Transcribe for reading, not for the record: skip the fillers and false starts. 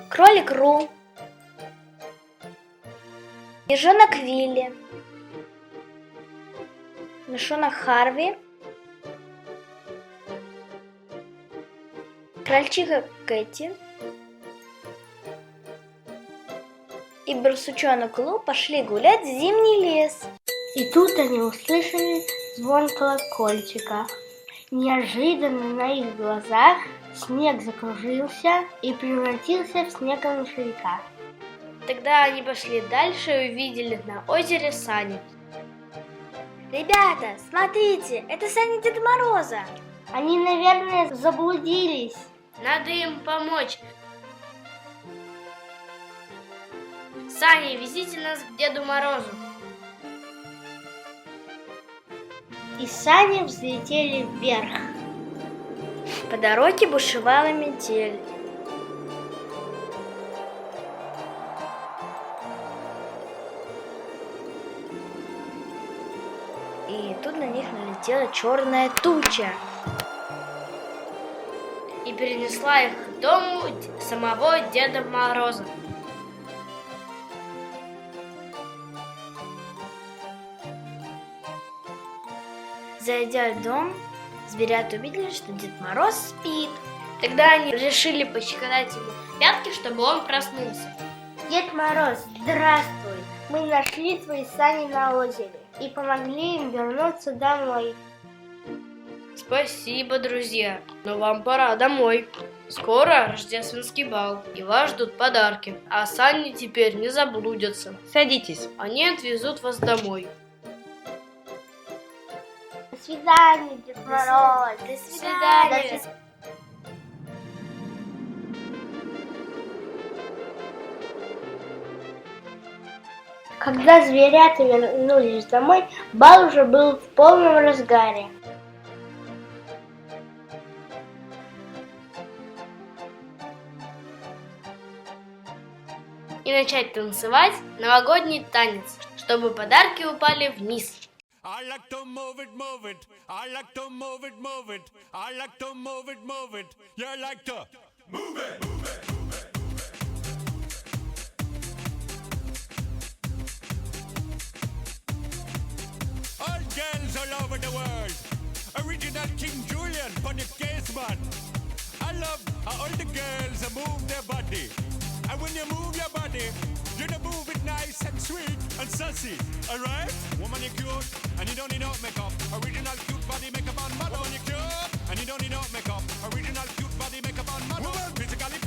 Кролик Ру, Ежонок Вилли, Мышонок Харви, Крольчиха Кэти и барсучонок Лу пошли гулять в зимний лес. И тут они услышали звон колокольчика. Неожиданно на их глазах снег закружился и превратился в снеговика. Тогда они пошли дальше и увидели на озере сани. Ребята, смотрите, это сани Деда Мороза. Они, наверное, заблудились. Надо им помочь. Сани, везите нас к Деду Морозу. И сани взлетели вверх. По дороге бушевала метель. И тут на них налетела черная туча и перенесла их к дому самого Деда Мороза. Зайдя в дом, зверята увидели, что Дед Мороз спит. Тогда они решили пощекотать ему пятки, чтобы он проснулся. Дед Мороз, здравствуй! Мы нашли твои сани на озере и помогли им вернуться домой. Спасибо, друзья, но вам пора домой. Скоро рождественский бал, и вас ждут подарки, а сани теперь не заблудятся. Садитесь. Они отвезут вас домой. До свидания, Дед Мороз! До свидания! Когда зверята вернулись домой, бал уже был в полном разгаре. И начать танцевать новогодний танец, чтобы подарки упали вниз. I like to move it, move it. I like to move it, move it. I like to move it, move it. You like to move it, move it, move it. All girls all over the world. Original King Julian on the case, man. I love how all the girls move their body. And when you move your body, you know move it nice and sweet and sassy, alright? Woman, you cute, and you don't need no makeup. Original cute body makeup on model. Woman, you cute, and you don't need no makeup. Original cute body makeup on model. Woman, physically